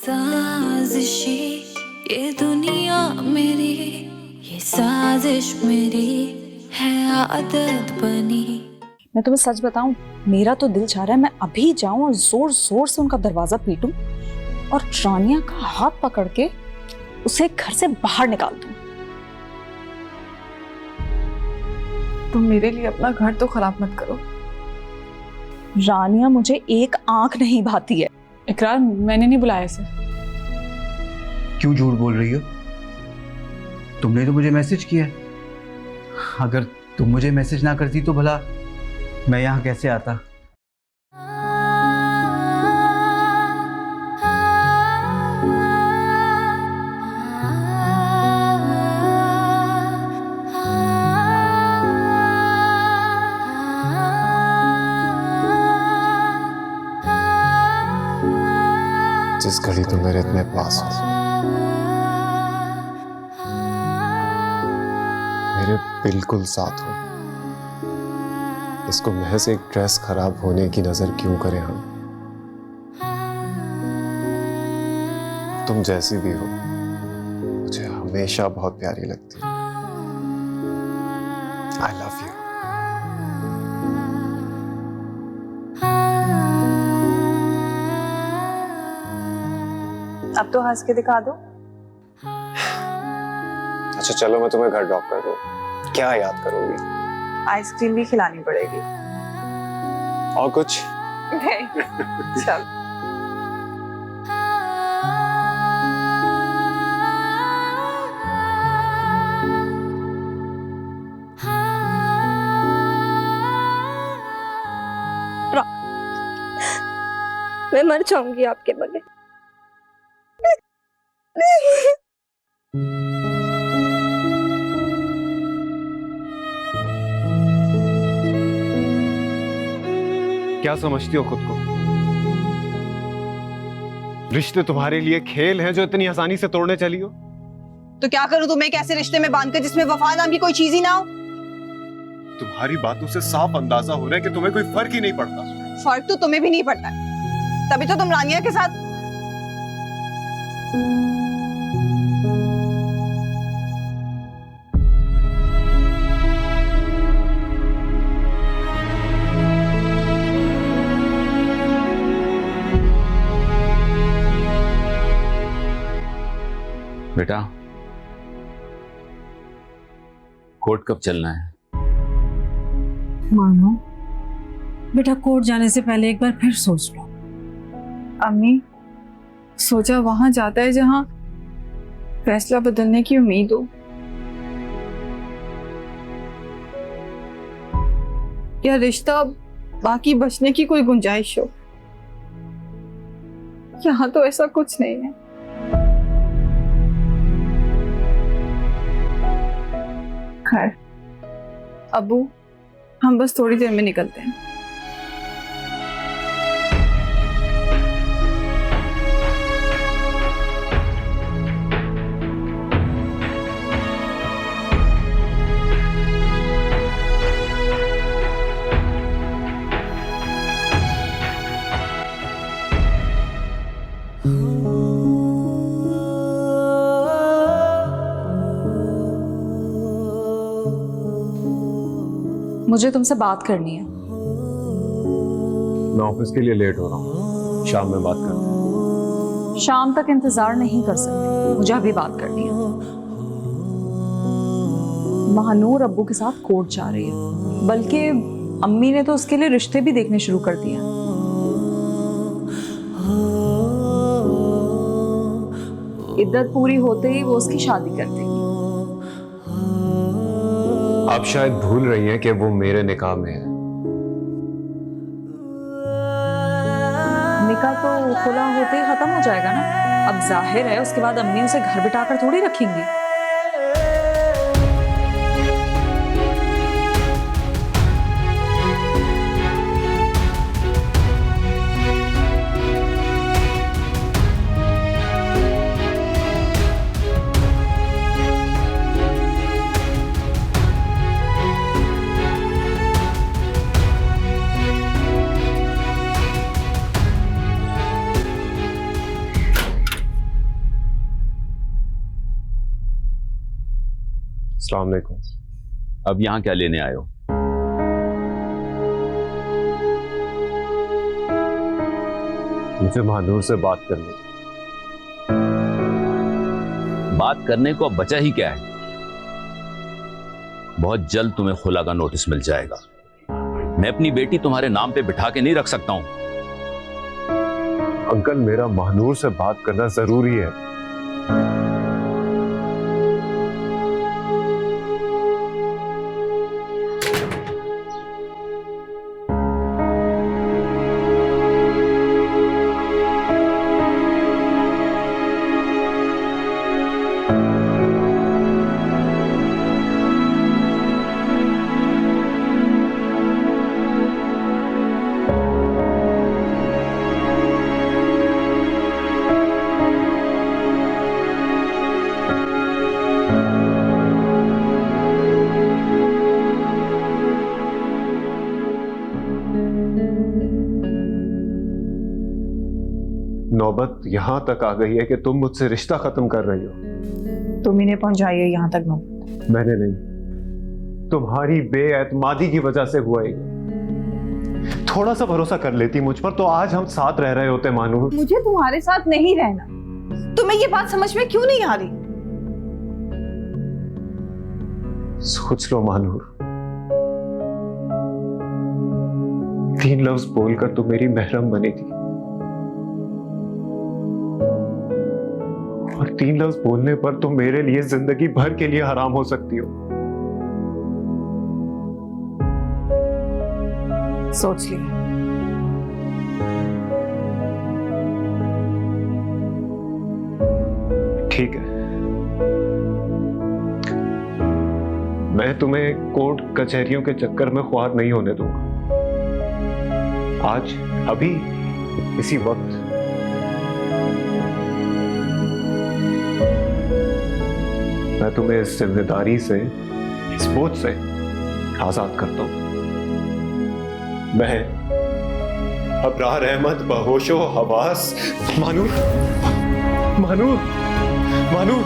साजिशी ये दुनिया मेरी, ये साजिश मेरी है आदत बनी। मैं तुम्हें सच बताऊं, मेरा तो दिल चाह रहा है मैं अभी जाऊं और जोर जोर से उनका दरवाजा पीटूं और रानिया का हाथ पकड़ के उसे घर से बाहर निकाल दूं। तुम मेरे लिए अपना घर तो खराब मत करो। रानिया मुझे एक आंख नहीं भाती है। इकरार, मैंने नहीं बुलाया इसे। क्यों झूठ बोल रही हो? तुमने तो मुझे मैसेज किया है। अगर तुम मुझे मैसेज ना करती तो भला मैं यहाँ कैसे आता? जिस घड़ी तुम मेरे इतने पास हो, मेरे बिल्कुल साथ हो, इसको महज एक ड्रेस खराब होने की नजर क्यों करें हम? तुम जैसी भी हो मुझे हमेशा बहुत प्यारी लगती है। I love you. अब तो हंस के दिखा दो। अच्छा चलो, मैं तुम्हें घर ड्रॉप कर दूं। क्या याद करोगी? आइसक्रीम भी खिलानी पड़ेगी। और कुछ नहीं। चल। मैं मर जाऊंगी आपके बगैर। क्या समझती हो खुद को? रिश्ते तुम्हारे लिए खेल हैं जो इतनी आसानी से तोड़ने चली हो? तो क्या करूं तुम्हें एक ऐसे रिश्ते में बांधकर जिसमें वफा नाम की कोई चीज ही ना हो? तुम्हारी बातों से साफ अंदाजा हो रहा है कि तुम्हें कोई फर्क ही नहीं पड़ता। फर्क तो तुम्हें भी नहीं पड़ता है, तभी तो तुम रानिया के साथ। बेटा, कोर्ट कब चलना है? मानो बेटा, कोर्ट जाने से पहले एक बार फिर सोच लो। अम्मी, सोचा वहां जाता है जहां फैसला बदलने की उम्मीद हो, या रिश्ता बाकी बचने की कोई गुंजाइश हो। यहाँ तो ऐसा कुछ नहीं है। खैर अबू, हम बस थोड़ी देर में निकलते हैं। मुझे तुमसे बात करनी है। मैं ऑफिस के लिए लेट हो रहा हूँ, शाम में बात करते हैं। शाम तक इंतजार नहीं कर सकती, मुझे अभी बात करनी है। महानूर अब्बू के साथ कोर्ट जा रही है, बल्कि अम्मी ने तो उसके लिए रिश्ते भी देखने शुरू कर दिए। इद्दत पूरी होते ही वो उसकी शादी कर देगी। आप शायद भूल रही हैं कि वो मेरे निकाह में है। निकाह तो खुला होते ही खत्म हो जाएगा ना। अब जाहिर है उसके बाद अम्मी उसे घर बिठाकर थोड़ी रखेंगी। अस्सलाम वालेकुम। अब यहाँ क्या लेने आए हो? मुझे महानूर से बात करनी। बात करने को अब बचा ही क्या है? बहुत जल्द तुम्हें खुला का नोटिस मिल जाएगा। मैं अपनी बेटी तुम्हारे नाम पे बिठा के नहीं रख सकता हूं। अंकल, मेरा महानूर से बात करना जरूरी है। नौबत यहां तक आ गई है कि तुम मुझसे रिश्ता खत्म कर रही हो। तुम ही ने पहुंचाई है यहाँ तक नौबत। मैंने नहीं, तुम्हारी बेएतमादी की वजह से हुआ ये। थोड़ा सा भरोसा कर लेती मुझ पर तो आज हम साथ रह रहे होते मानूर। मुझे तुम्हारे साथ नहीं रहना। तुम्हें ये बात समझ में क्यों नहीं आ रही? सोच लो मानूर, 3 लफ्ज बोलकर तुम मेरी महरम बनी थी और 3 लफ्ज बोलने पर तुम मेरे लिए जिंदगी भर के लिए हराम हो सकती हो। सोच लिया। ठीक है, मैं तुम्हें कोर्ट कचहरियों के चक्कर में ख्वार नहीं होने दूंगा। आज, अभी, इसी वक्त मैं तुम्हें इस जिम्मेदारी से, इस बोझ से आजाद करता हूं। मैं अबरार अहमद बहोशो हवास। मानूर, मानूर, मानूर,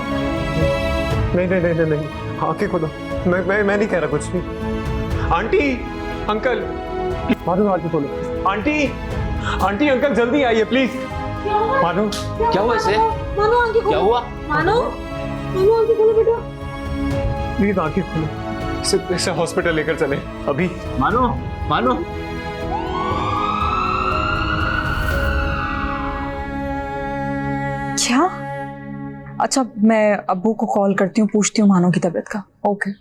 नहीं नहीं नहीं नहीं, आंखें खोलो। मैं नहीं कह रहा कुछ भी। आंटी, अंकल, मानूर आंखें खोलो। आंटी, आंटी, अंकल जल्दी आइए प्लीज। मानूर, क्या हुआ इसे? क्या हुआ? प्लीज आंखें खोलो। इसे हॉस्पिटल लेकर चले अभी। मानो, मानो। क्या? अच्छा, मैं अब्बू को कॉल करती हूँ, पूछती हूँ मानो की तबीयत का। ओके।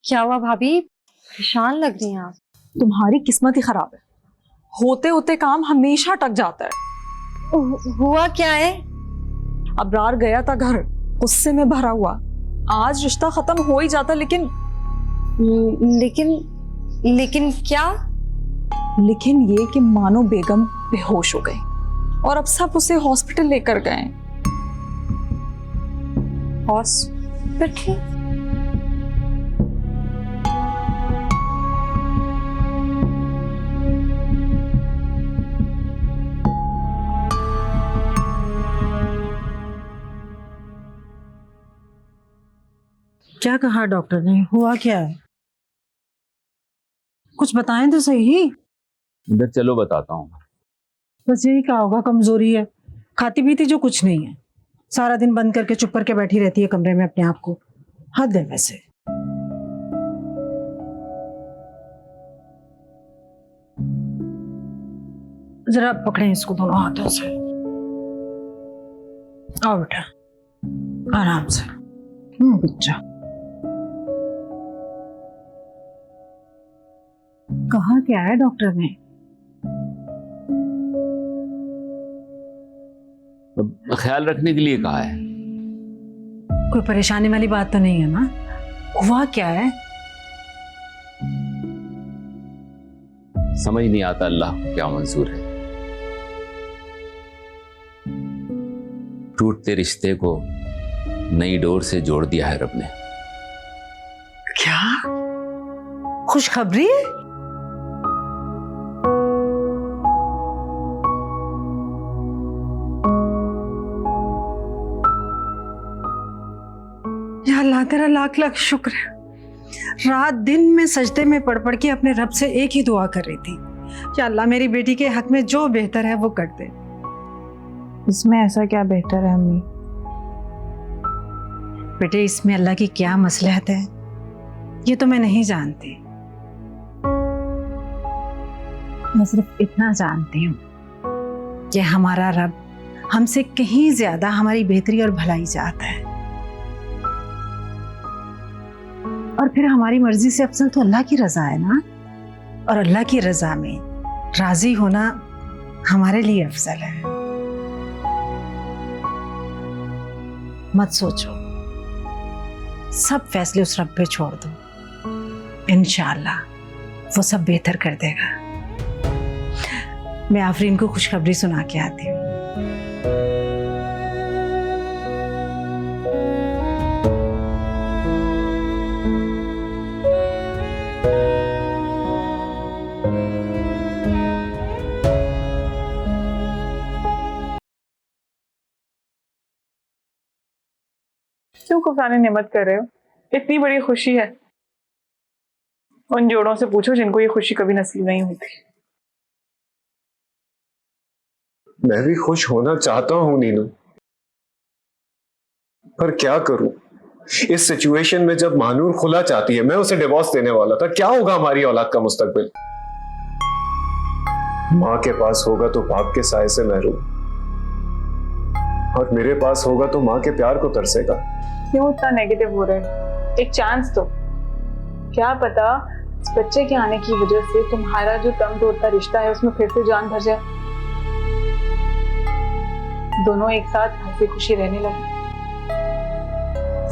क्या हुआ भाभी? परेशान लग रही हैं आप। तुम्हारी किस्मत ही खराब है, होते होते काम हमेशा अटक जाता है। हुआ क्या है? अबरार गया था घर, गुस्से में भरा हुआ। आज रिश्ता खत्म हो ही जाता, लेकिन लेकिन क्या? लेकिन ये कि मानो बेगम बेहोश हो गई और अब सब उसे हॉस्पिटल लेकर गए। हॉस्पिटल? क्या कहा डॉक्टर ने? हुआ क्या है? कुछ बताएं तो सही। इधर चलो, बताता हूँ। बस यही कहा होगा, कमजोरी है। खाती पीती जो कुछ नहीं है, सारा दिन बंद करके चुप करके बैठी रहती है कमरे में अपने आप को। हद है वैसे। जरा पकड़ें इसको दोनों हाथों से। आओ बेटा, आराम से। बच्चा, कहा क्या है डॉक्टर ने? ख्याल रखने के लिए कहा है। कोई परेशानी वाली बात तो नहीं है ना? हुआ क्या है? समझ नहीं आता अल्लाह को क्या मंजूर है। टूटते रिश्ते को नई डोर से जोड़ दिया है रब ने। क्या खुशखबरी? या अल्लाह तेरा लाख लाख शुक्र है। रात दिन में सजदे में पढ़ पढ़ के अपने रब से एक ही दुआ कर रही थी, या अल्लाह मेरी बेटी के हक में जो बेहतर है वो कर दे। इसमें ऐसा क्या बेहतर है अम्मी? बेटे इसमें अल्लाह की क्या मसलहत है ये तो मैं नहीं जानती। मैं सिर्फ इतना जानती हूँ कि हमारा रब हमसे कहीं ज्यादा हमारी बेहतरी और भलाई चाहता है, और फिर हमारी मर्जी से अफजल तो अल्लाह की रजा है ना, और अल्लाह की रजा में राजी होना हमारे लिए अफजल है। मत सोचो, सब फैसले उस रब पे छोड़ दो, इंशाअल्लाह वो सब बेहतर कर देगा। मैं आफरीन को खुशखबरी सुना के आती हूँ। क्यों कुफराने निमत कर रहे हो? इतनी बड़ी खुशी है, उन जोड़ों से पूछो जिनको ये खुशी कभी नसीब नहीं होती। मैं भी खुश होना चाहता हूं नीनू, पर क्या करूं? इस सिचुएशन में जब मानूर खुला चाहती है, मैं उसे डिवोर्स देने वाला था, क्या होगा हमारी औलाद का मुस्तकबिल? माँ के पास होगा तो बाप के साए से महरूम, और मेरे पास होगा तो माँ के प्यार को तरसेगा। क्यों इतना नेगेटिव हो रहे हो? एक चांस तो, क्या पता इस बच्चे के आने की वजह से तुम्हारा जो दम तोड़ता रिश्ता है उसमें फिर से जान भर जाए, दोनों एक साथ हंसी खुशी रहने लगे।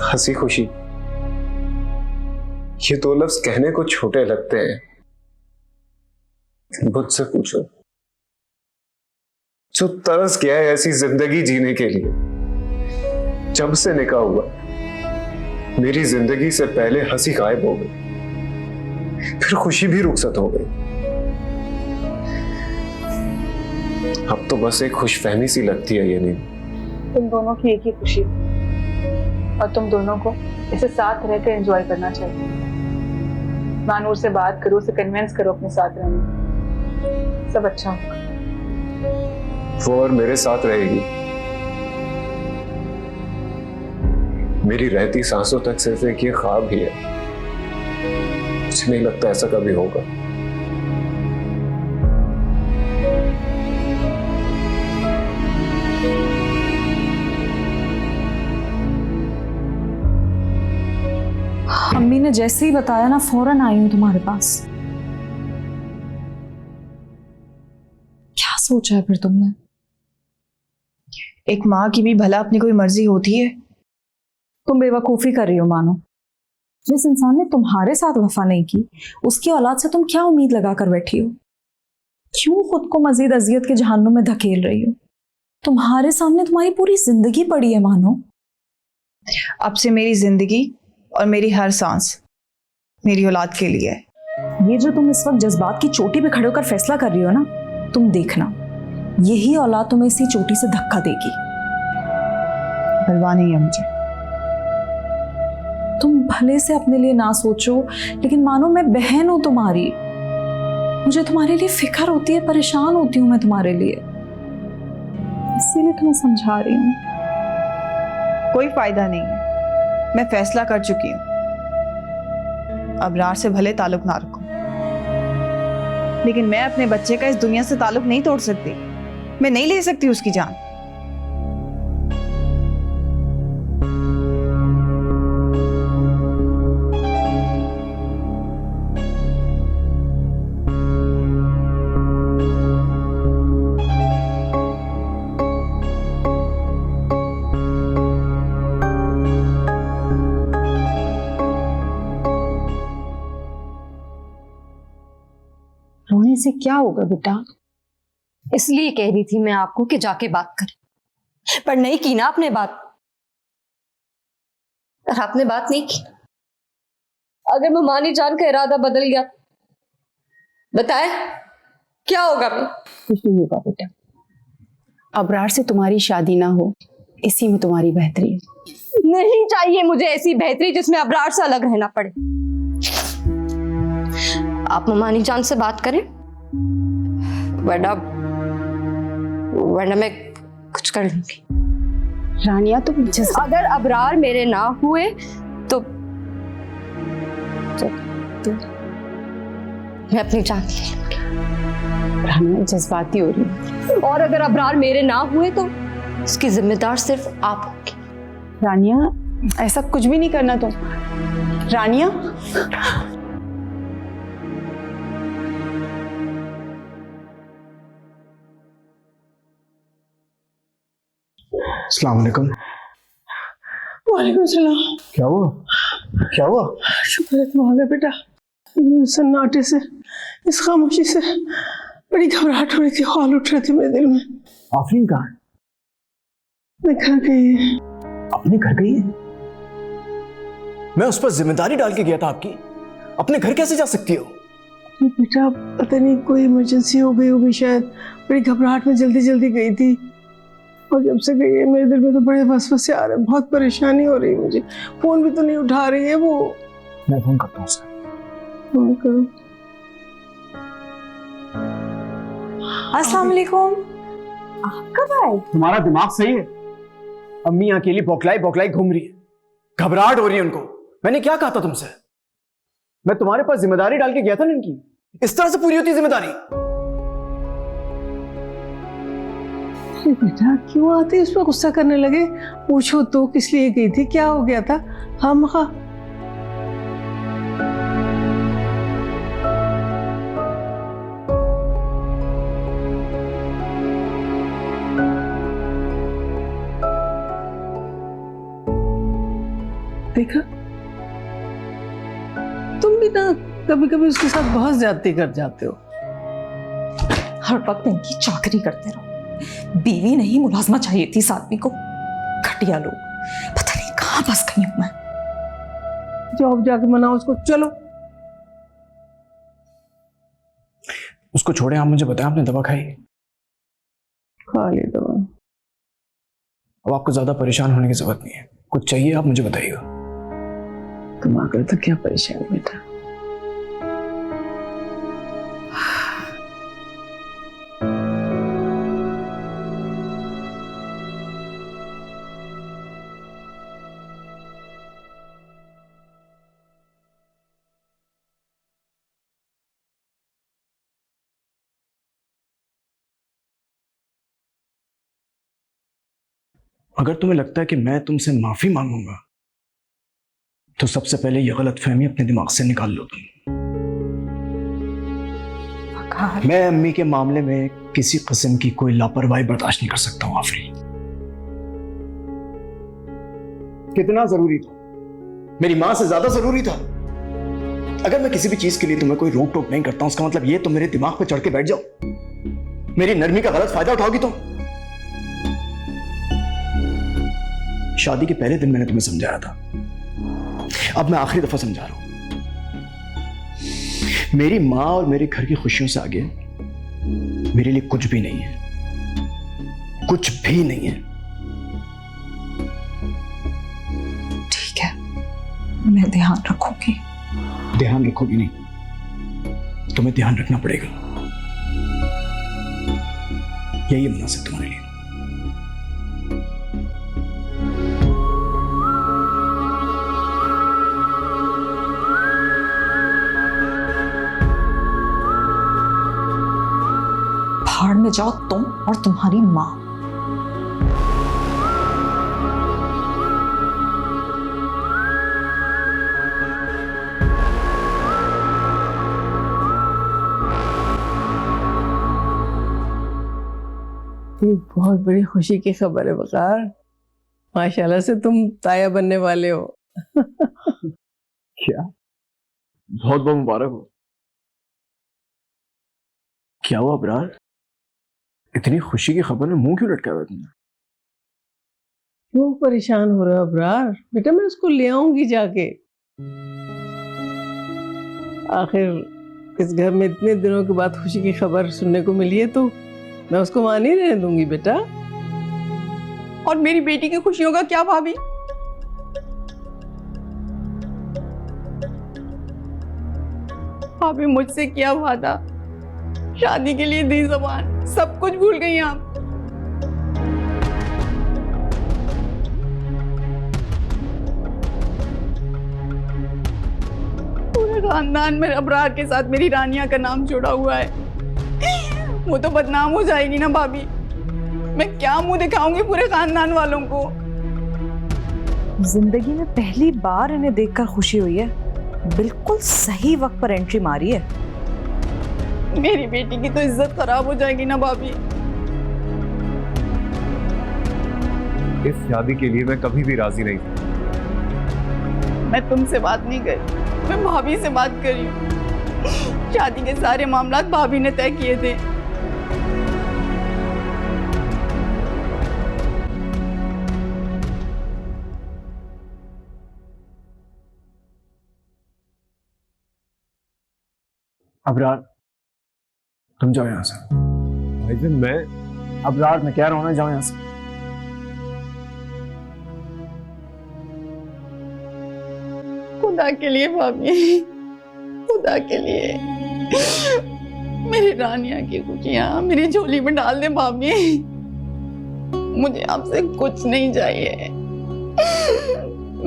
हंसी खुशी, ये दो लफ्ज कहने को छोटे लगते हैं, मुझसे पूछो जो तरस गया है ऐसी जिंदगी जीने के लिए। जब से निकाह हुआ मेरी जिंदगी से पहले हंसी गायब हो गई, फिर खुशी भी रुखसत हो गई। अब तो बस एक खुशफहमी सी लगती है। ये नहीं, तुम दोनों की एक ही खुशी और तुम दोनों को इसे साथ रहकर एंजॉय करना चाहिए। मानूर से बात करो, उसे कन्विंस करो अपने साथ रहने, सब अच्छा होगा। वो और मेरे साथ रहेगी, मेरी रहती सांसों तक सिर्फ एक ये ख्वाब ही है। मुझे नहीं लगता ऐसा कभी होगा। अम्मी ने जैसे ही बताया ना फौरन आई हूं तुम्हारे पास। क्या सोचा है फिर तुमने? एक माँ की भी भला अपनी कोई मर्जी होती है? तुम बेवकूफी कर रही हो मानो। जिस इंसान ने तुम्हारे साथ वफा नहीं की उसकी औलाद से तुम क्या उम्मीद लगा कर बैठी हो? क्यों खुद को मजीद अजियत के जहन्नुम में धकेल रही हो? तुम्हारे सामने तुम्हारी पूरी जिंदगी पड़ी है मानो। अब से मेरी जिंदगी और मेरी हर सांस मेरी औलाद के लिए है। ये जो तुम इस वक्त जज्बात की चोटी पे खड़े होकर फैसला कर रही हो ना, तुम देखना यही औलाद तुम्हें इसी चोटी से धक्का देगी। परवाह नहीं है मुझे। तुम भले से अपने लिए ना सोचो, लेकिन मानो मैं बहन हूं तुम्हारी, मुझे तुम्हारे लिए फिक्र होती है, परेशान होती हूं मैं तुम्हारे लिए, इसीलिए तुम्हें समझा रही हूं। कोई फायदा नहीं है, मैं फैसला कर चुकी हूं। अबरार से भले ताल्लुक ना रखूं, लेकिन मैं अपने बच्चे का इस दुनिया से ताल्लुक नहीं तोड़ सकती। मैं नहीं ले सकती उसकी जान। रोने से क्या होगा बेटा? इसलिए कह रही थी मैं आपको कि जाके बात करें, पर नहीं की ना आपने बात। और आपने बात नहीं की। अगर ममानी जान का इरादा बदल गया, बताए क्या होगा? मैं कुछ नहीं होगा बेटा। अबरार से तुम्हारी शादी ना हो इसी में तुम्हारी बेहतरी है। नहीं चाहिए मुझे ऐसी बेहतरी जिसमें अबरार से अलग रहना पड़े। आप ममानी जान से बात करें, वरना मैं कुछ कर लूंगी। रानिया तुम अगर अबरार मेरे ना हुए तो मैं अपनी जान ले लूंगी। रानिया जज्बाती हो रही है। और अगर अबरार मेरे ना हुए तो इसकी जिम्मेदार सिर्फ आप होंगी। रानिया ऐसा कुछ भी नहीं करना तुम। रानिया अस्सलाम वालेकुम। वालेकुम सलाम। क्या हुआ? क्या हुआ? शुक्र है तुम आ गए बेटा। सन्नाटे से, इस खामोशी से बड़ी घबराहट हो रही थी, ख्याल उठ रहे थे मेरे दिल में। आफरीन कहाँ है? मैं घर गई है। अपने घर गई है? मैं उस पर जिम्मेदारी डाल के गया था आपकी, अपने घर कैसे जा सकती हो? बेटा पता नहीं कोई इमरजेंसी हो गई होगी शायद, बड़ी घबराहट में जल्दी जल्दी गई थी, और जब से गई है मेरे दिल में तो बड़े वसवसे आ रहे हैं, बहुत परेशानी हो रही है मुझे। फोन भी तो नहीं उठा रही है वो। मैं फोन करता हूँ उसे। फोन करो। अस्सलाम वालेकुम। आप कब आए? तुम्हारा दिमाग सही है? अम्मी अकेली बौखलाई बौखलाई घूम रही है, घबराहट हो रही है उनको। मैंने क्या कहा था तुमसे? मैं तुम्हारे पास जिम्मेदारी डाल के गया था ना इनकी, इस तरह से पूरी होती जिम्मेदारी? बेटा क्यों आते इस पर गुस्सा करने लगे? पूछो तो किस लिए गई थी, क्या हो गया था? हम देखा, तुम भी ना कभी कभी उसके साथ बहुत ज्यादती कर जाते हो। हर वक्त इनकी चाकरी करते रहो। बीवी नहीं मुलाजमा चाहिए थी इस आदमी को। घटिया लोग, पता नहीं कहाँ फंस गई हूं मैं। जॉब जाके मनाओ उसको। चलो उसको छोड़े, आप मुझे बताएं आपने दवा खाई? खा ली दवा। अब आपको ज्यादा परेशान होने की जरूरत नहीं है, कुछ चाहिए आप मुझे बताइएगा। तुम आकर तो क्या परेशान बेटा। अगर तुम्हें लगता है कि मैं तुमसे माफी मांगूंगा तो सबसे पहले यह गलतफहमी अपने दिमाग से निकाल लो तुम। मैं अम्मी के मामले में किसी किस्म की कोई लापरवाही बर्दाश्त नहीं कर सकता हूं आफरीन। कितना जरूरी था, मेरी मां से ज्यादा जरूरी था। अगर मैं किसी भी चीज के लिए तुम्हें कोई रोक टोक नहीं करता हूं, उसका मतलब ये तुम मेरे दिमाग पे चढ़ के बैठ जाओ, मेरी नरमी का गलत फायदा उठाओगी तुम। शादी के पहले दिन मैंने तुम्हें समझाया था, अब मैं आखिरी दफा समझा रहा हूं। मेरी मां और मेरे घर की खुशियों से आगे मेरे लिए कुछ भी नहीं है, कुछ भी नहीं है। ठीक है, मैं ध्यान रखूंगी। ध्यान रखोगी नहीं, तुम्हें ध्यान रखना पड़ेगा। यही मुनासिब तुम्हारे लिए। भाड़ में जाओ तुम और तुम्हारी मां। ये बहुत बड़ी खुशी की खबर है वकार। माशाल्लाह से तुम ताया बनने वाले हो। क्या? बहुत बहुत मुबारक हो। क्या हुआ अबरार, इतनी खुशी की खबर में मुंह क्यों लटका हुआ तुमने? क्यों परेशान हो रहे हो अबरार? बेटा मैं उसको ले आऊंगी जाके। आखिर इस घर में इतने दिनों के बाद खुशी की खबर सुनने को मिली है, तो मैं उसको वहां नहीं रहने दूंगी बेटा। और मेरी बेटी की खुशियों का क्या भाभी? भाभी मुझसे किया वादा, शादी के लिए दी ज़बान, सब कुछ भूल गई आप। पूरे खानदान में अबरार के साथ मेरी रानिया का नाम जुड़ा हुआ है। वो तो बदनाम हो जाएगी ना भाभी। मैं क्या मुंह दिखाऊंगी पूरे खानदान वालों को। जिंदगी में पहली बार इन्हें देखकर खुशी हुई है। बिल्कुल सही वक्त पर एंट्री मारी है। मेरी बेटी की तो इज्जत खराब हो जाएगी ना भाभी। इस शादी के लिए मैं कभी भी राजी नहीं था। मैं तुमसे बात नहीं करी, मैं भाभी से बात करी हूँ। शादी के सारे मामला भाभी ने तय किए थे। अबरार, तुम जाओ यहाँ से। भाईजान मैं अबरार, मैं कह रहा हूँ ना, जाओ यहाँ से। खुदा के लिए भाभी, खुदा के लिए मेरी रानिया की खुशियां मेरी झोली में डाल दे भाभी। मुझे आपसे कुछ नहीं चाहिए।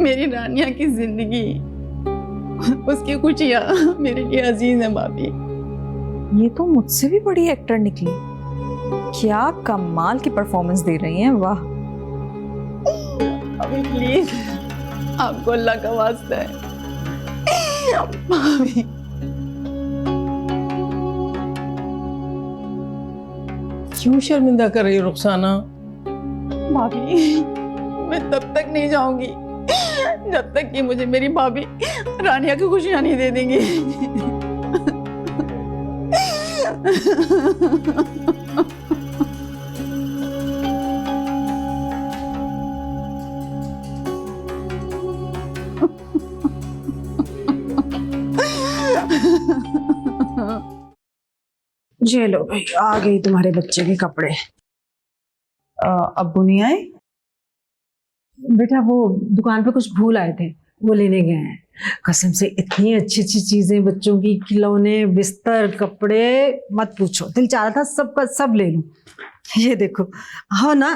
मेरी रानिया की जिंदगी, उसकी खुशियां मेरे लिए अजीज है भाभी। ये तो मुझसे भी बड़ी एक्टर निकली। क्या कमाल की परफॉर्मेंस दे रही हैं, वाह। भाभी प्लीज, आपको अल्लाह का वास्ता है भाभी। क्यों शर्मिंदा कर रही हो रुखसाना? भाभी मैं तब तक नहीं जाऊंगी जब तक कि मुझे मेरी भाभी रानिया की खुशियां नहीं दे देंगी। ये लो भाई, आ गई तुम्हारे बच्चे के कपड़े। अब्बू नहीं आए? बेटा वो दुकान पे कुछ भूल आए थे, वो लेने गए हैं। कसम से इतनी अच्छी अच्छी चीजें, बच्चों की खिलौने, बिस्तर, कपड़े, मत पूछो। दिल चाह रहा था सबका सब ले लूं। ये देखो, हाँ ना।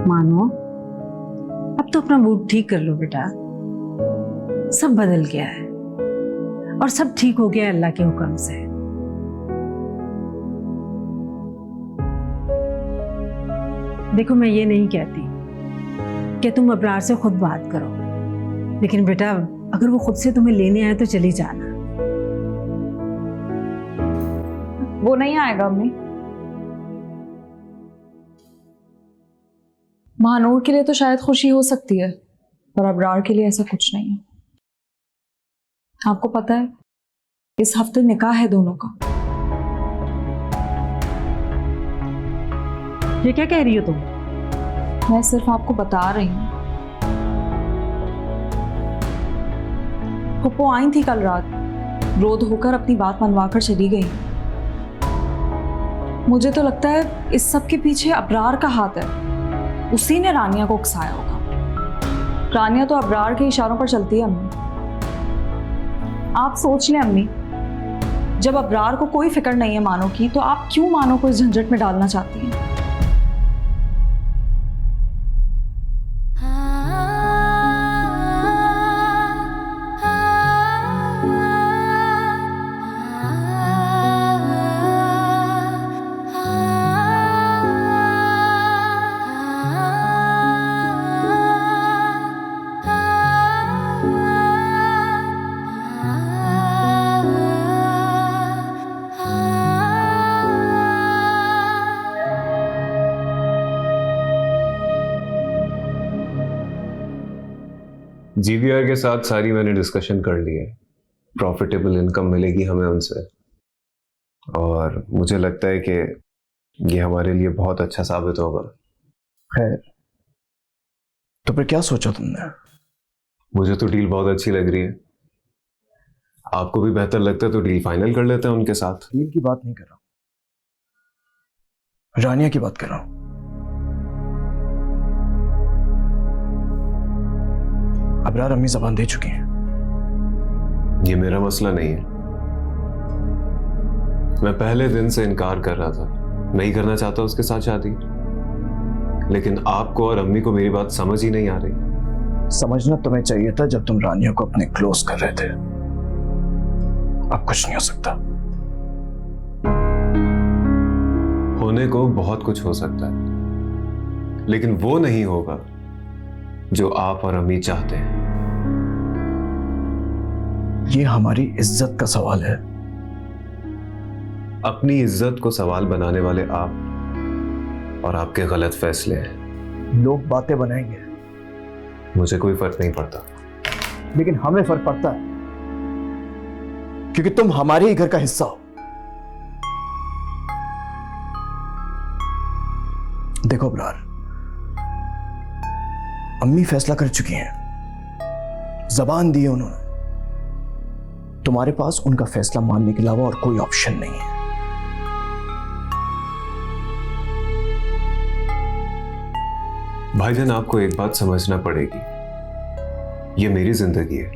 मानो अब तो अपना मूड ठीक कर लो बेटा। सब बदल गया है और सब ठीक हो गया है अल्लाह के हुक्म से। देखो मैं ये नहीं कहती कि तुम अबरार से खुद बात करो, लेकिन बेटा अगर वो खुद से तुम्हें लेने आए तो चली जाना। वो नहीं आएगा अम्मी। महानूर के लिए तो शायद खुशी हो सकती है, पर अबरार के लिए ऐसा कुछ नहीं है। आपको पता है इस हफ्ते निकाह है दोनों का। ये क्या कह रही हो तुम? मैं सिर्फ आपको बता रही हूँ। फुप्पो आई थी कल रात, रोध होकर अपनी बात मनवा कर चली गई। मुझे तो लगता है इस सब के पीछे अबरार का हाथ है। उसी ने रानिया को उकसाया होगा। रानिया तो अबरार के इशारों पर चलती है अम्मी। आप सोच लें अम्मी, जब अबरार को कोई फिक्र नहीं है मानो की, तो आप क्यों मानो को इस झंझट में डालना चाहती हैं? जीवीआर के साथ सारी मैंने डिस्कशन कर ली है। प्रॉफिटेबल इनकम मिलेगी हमें उनसे, और मुझे लगता है कि ये हमारे लिए बहुत अच्छा साबित होगा। खैर, तो फिर क्या सोचा तुमने? मुझे तो डील बहुत अच्छी लग रही है। आपको भी बेहतर लगता है तो डील फाइनल कर लेते हैं उनके साथ। डील की बात नहीं कर रहा, रानिया की बात कर रहा हूं। अबरार अम्मी जबान दे चुकी हैं। ये मेरा मसला नहीं है। मैं पहले दिन से इनकार कर रहा था, नहीं करना चाहता उसके साथ शादी, लेकिन आपको और अम्मी को मेरी बात समझ ही नहीं आ रही। समझना तुम्हें चाहिए था जब तुम रानियों को अपने क्लोज कर रहे थे। अब कुछ नहीं हो सकता। होने को बहुत कुछ हो सकता है, लेकिन वो नहीं होगा जो आप और अम्मी चाहते हैं। ये हमारी इज्जत का सवाल है। अपनी इज्जत को सवाल बनाने वाले आप और आपके गलत फैसले हैं। लोग बातें बनाएंगे, मुझे कोई फर्क नहीं पड़ता। लेकिन हमें फर्क पड़ता है, क्योंकि तुम हमारे ही घर का हिस्सा हो। देखो अबरार, अम्मी फैसला कर चुकी हैं, जबान दी है उन्होंने। तुम्हारे पास उनका फैसला मानने के अलावा और कोई ऑप्शन नहीं है। भाईजान, आपको एक बात समझना पड़ेगी, ये मेरी जिंदगी है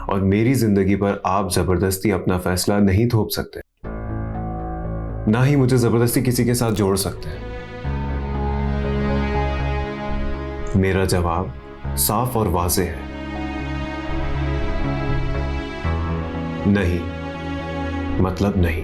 और मेरी जिंदगी पर आप जबरदस्ती अपना फैसला नहीं थोप सकते, ना ही मुझे जबरदस्ती किसी के साथ जोड़ सकते हैं। मेरा जवाब साफ और वाज़ेह है, नहीं मतलब नहीं।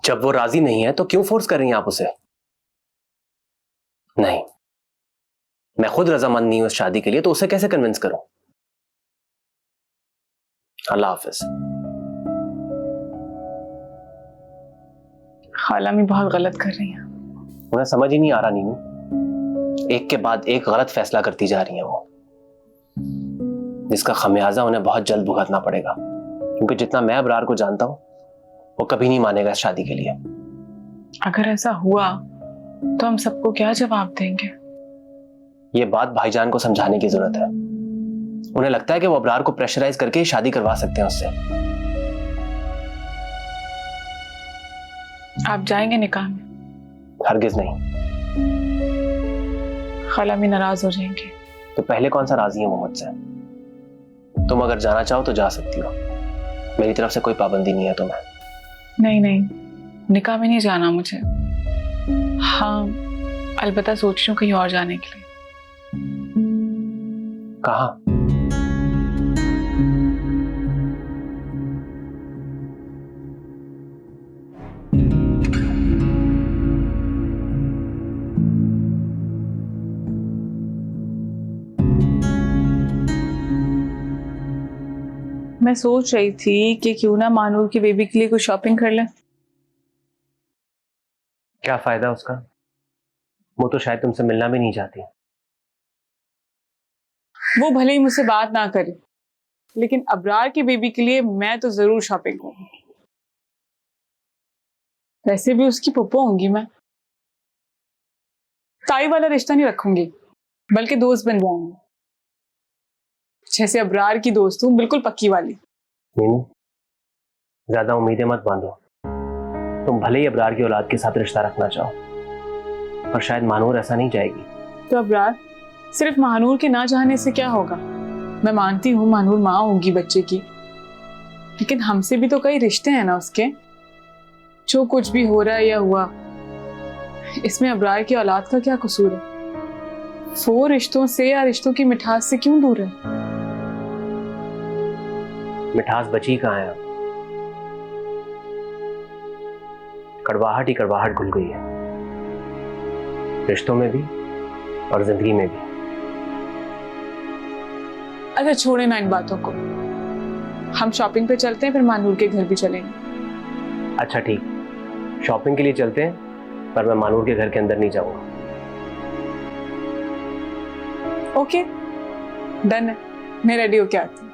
जब वो राजी नहीं है तो क्यों फोर्स कर रही हैं आप उसे? नहीं, मैं खुद रजामंद नहीं हूं उस शादी के लिए, तो उसे कैसे कन्विंस करूं? अल्लाह हाफिज। खाला मी बहुत गलत कर रही हैं। उन्हें समझ ही नहीं आ रहा नीनू, एक के बाद एक गलत फैसला करती जा रही हैं वो, जिसका खमियाजा उन्हें बहुत जल्द भुगतना पड़ेगा। क्योंकि जितना मैं अबरार को जानता हूं, वो कभी नहीं मानेगा इस शादी के लिए। अगर ऐसा हुआ तो हम सबको क्या जवाब देंगे? ये बात भाईजान को समझाने की जरूरत है। उन्हें लगता है कि वो अबरार को प्रेशराइज करके शादी करवा सकते हैं उससे। आप जाएंगे निकाह में? हरगिज नहीं। खाला मी नाराज हो जाएंगे। तो पहले कौन सा राजी है वो मुझसे? तुम अगर जाना चाहो तो जा सकती हो, मेरी तरफ से कोई पाबंदी नहीं है तुम्हें। नहीं नहीं, निकाह में नहीं जाना मुझे। हाँ, अलबत्ता सोच रही हूँ कहीं और जाने के लिए। कहाँ? मैं सोच रही थी कि क्यों ना मानूर की बेबी के लिए कुछ शॉपिंग कर लें। क्या फायदा उसका? वो तो शायद तुमसे मिलना भी नहीं चाहती। वो भले ही मुझसे बात ना करे, लेकिन अबरार की बेबी के लिए मैं तो जरूर शॉपिंग करूंगी। वैसे भी उसकी पुप्पो होंगी मैं। ताई वाला रिश्ता नहीं रखूंगी, बल्कि दोस्त बन जाऊंगी, जैसे अबरार की दोस्त हूं, बिल्कुल पक्की वाली। नीनू, ज्यादा उम्मीदें मत बांधो। तुम भले ही अबरार की औलाद के साथ रिश्ता रखना चाहो, पर शायद मानूर ऐसा नहीं चाहेगी। तो अबरार, सिर्फ मानूर के ना चाहने से क्या होगा? मैं मानती हूँ मानूर माँ होगी बच्चे की, लेकिन हमसे भी तो कई रिश्ते हैं ना उसके। जो कुछ भी हो रहा है या हुआ, इसमें अबरार की औलाद का क्या कसूर है? वो रिश्तों से या रिश्तों की मिठास से क्यों दूर है? मिठास बची कहाँ है? कड़वाहट ही कड़वाहट घुल गई है, रिश्तों में भी और जिंदगी में भी। अच्छा छोड़े ना इन बातों को, हम शॉपिंग पे चलते हैं, फिर मानूर के घर भी चलेंगे। अच्छा ठीक, शॉपिंग के लिए चलते हैं, पर मैं मानूर के घर के अंदर नहीं जाऊंगा। ओके डन है, मैं रेडी होके आती हूँ।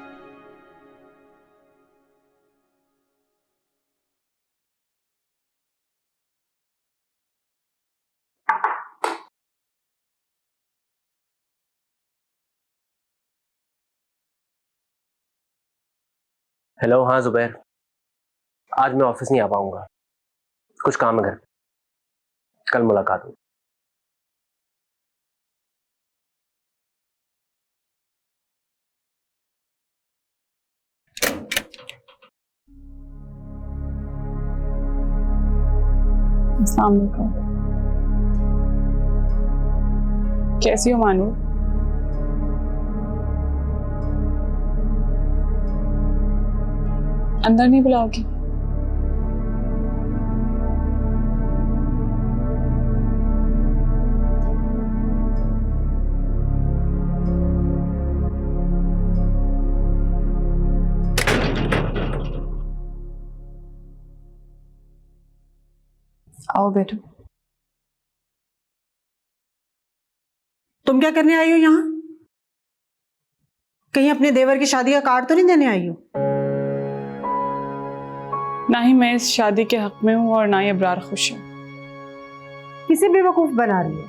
हेलो, हाँ जुबैर, आज मैं ऑफिस नहीं आ पाऊंगा, कुछ काम है घर पे। कल मुलाकात होगी। अस्सलाम वालेकुम। कैसी हो मानू? अंदर नहीं बुलाओगी? आओ बेटो। तुम क्या करने आई हो यहाँ? कहीं अपने देवर की शादी का कार्ड तो नहीं देने आई हो? ना ही मैं इस शादी के हक में हूँ और ना ही अबरार खुश है। किसे बेवकूफ बना रही हो?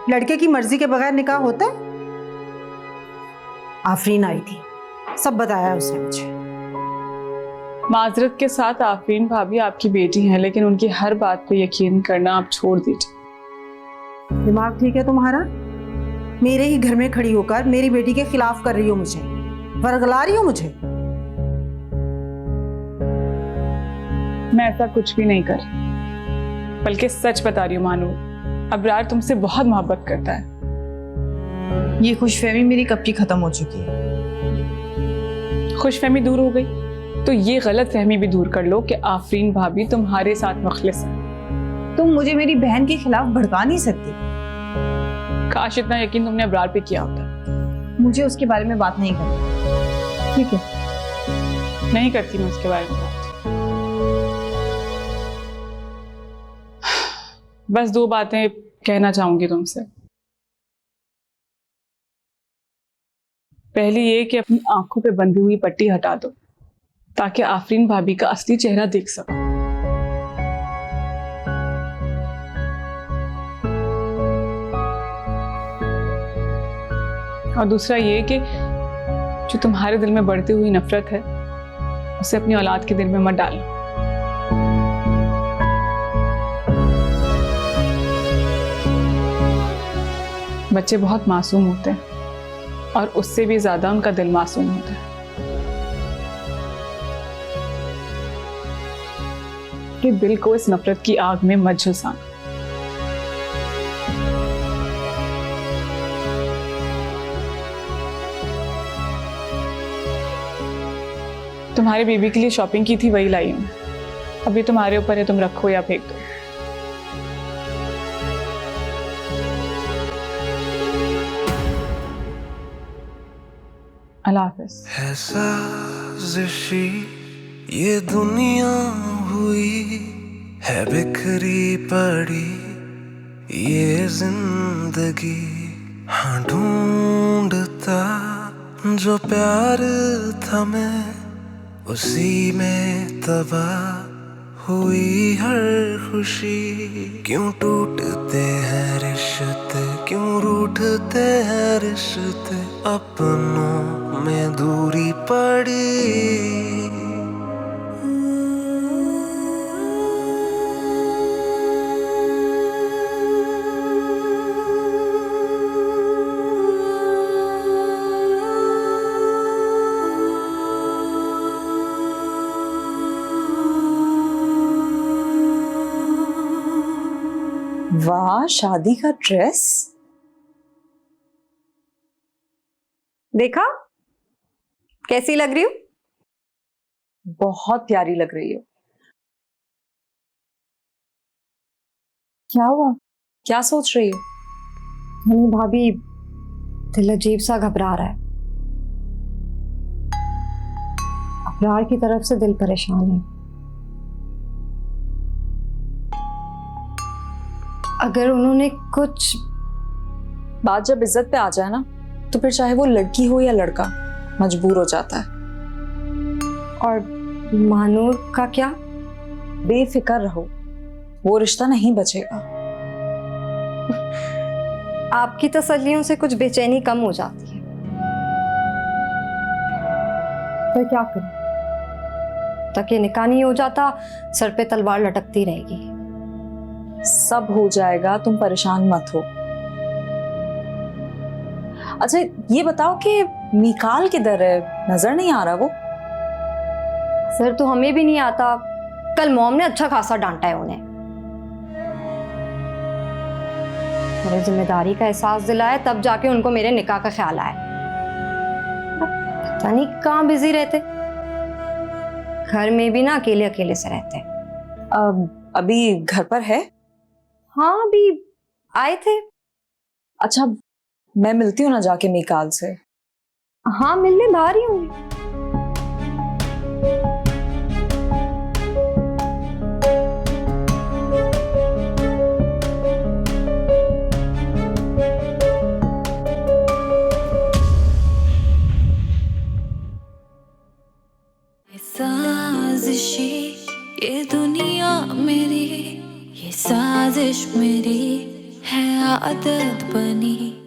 लड़के की मर्जी के बगैर निकाह होता है? आफरीन आई थी, सब बताया उसने मुझे। माजरत के साथ आफरीन भाभी आपकी बेटी हैं, लेकिन उनकी हर बात पे यकीन करना आप छोड़ दीजिए। दिमाग ठीक है तुम्हारा? मेरे ही घर में खड़ी होकर मेरी बेटी के खिलाफ कर रही हो, मुझे वरगला रही हो मुझे। मैं ऐसा कुछ भी नहीं कर रही, बल्कि सच बता रही हूँ मानू, अबरार तुमसे बहुत मोहब्बत करता है। ये खुशफहमी मेरी कब की खत्म हो चुकी है। खुशफहमी दूर हो गई तो ये गलत फहमी भी दूर कर लो कि आफरीन भाभी तुम्हारे साथ मुखलिस है। तुम मुझे मेरी बहन के खिलाफ भड़का नहीं सकती। काश इतना यकीन तुमने अबरार पे किया होता। मुझे उसके बारे में बात नहीं करनी, ठीक है? नहीं करती मैं उसके बारे में बात। बस 2 बातें कहना चाहूंगी तुमसे। पहली ये कि अपनी आंखों पे बंधी हुई पट्टी हटा दो ताकि आफरीन भाभी का असली चेहरा देख सको। और दूसरा ये कि जो तुम्हारे दिल में बढ़ती हुई नफरत है उसे अपनी औलाद के दिल में मत डालना। बच्चे बहुत मासूम होते हैं और उससे भी ज्यादा उनका दिल मासूम होता है। कि दिल को इस नफरत की आग में मत झुलसाना। तुम्हारे बेबी के लिए शॉपिंग की थी, वही लाई हूं। अभी तुम्हारे ऊपर है, तुम रखो या फेंक दो। अल्लाह हाफिज। है साजिशी ये दुनिया हुई है, बिखरी पड़ी ये जिंदगी। हाँ ढूंढता जो प्यार था मैं, उसी में तबाह हुई हर खुशी। क्यों टूटते हैं रिश्ते, क्यों रूठते हैं रिश्ते, अपनों में दूरी पड़ी। वाह, शादी का ड्रेस देखा कैसी लग रही हूँ? बहुत प्यारी लग रही हो। क्या हुआ? क्या सोच रही हो? नहीं भाभी, दिल अजीब सा घबरा रहा है। अबरार की तरफ से दिल परेशान है। अगर उन्होंने कुछ बात जब इज्जत पे आ जाए ना, तो फिर चाहे वो लड़की हो या लड़का, मजबूर हो जाता है। और मानूर का क्या? बेफिक्र रहो, वो रिश्ता नहीं बचेगा। आपकी तसल्लियों से कुछ बेचैनी कम हो जाती है। फिर क्या करूं? तक ये निकाह नहीं हो जाता, सर पे तलवार लटकती रहेगी। सब हो जाएगा, तुम परेशान मत हो। अच्छा ये बताओ कि मिकाल किधर है? नजर नहीं आ रहा वो। सर तो हमें भी नहीं आता, कल मॉम ने अच्छा खासा डांटा है उन्हें। मेरी जिम्मेदारी का एहसास दिलाया तब जाके उनको मेरे निकाह का ख्याल आया। पता नहीं कहाँ बिजी रहते, घर में भी ना अकेले अकेले से रहते। अभी घर पर है? हाँ अभी आए थे। अच्छा मैं मिलती हूँ ना जाके मिकाल से। हाँ मिलने बाहर ही होंगे। साजिशी ये दुनिया मेरी, ये साजिश मेरी है आदत बनी।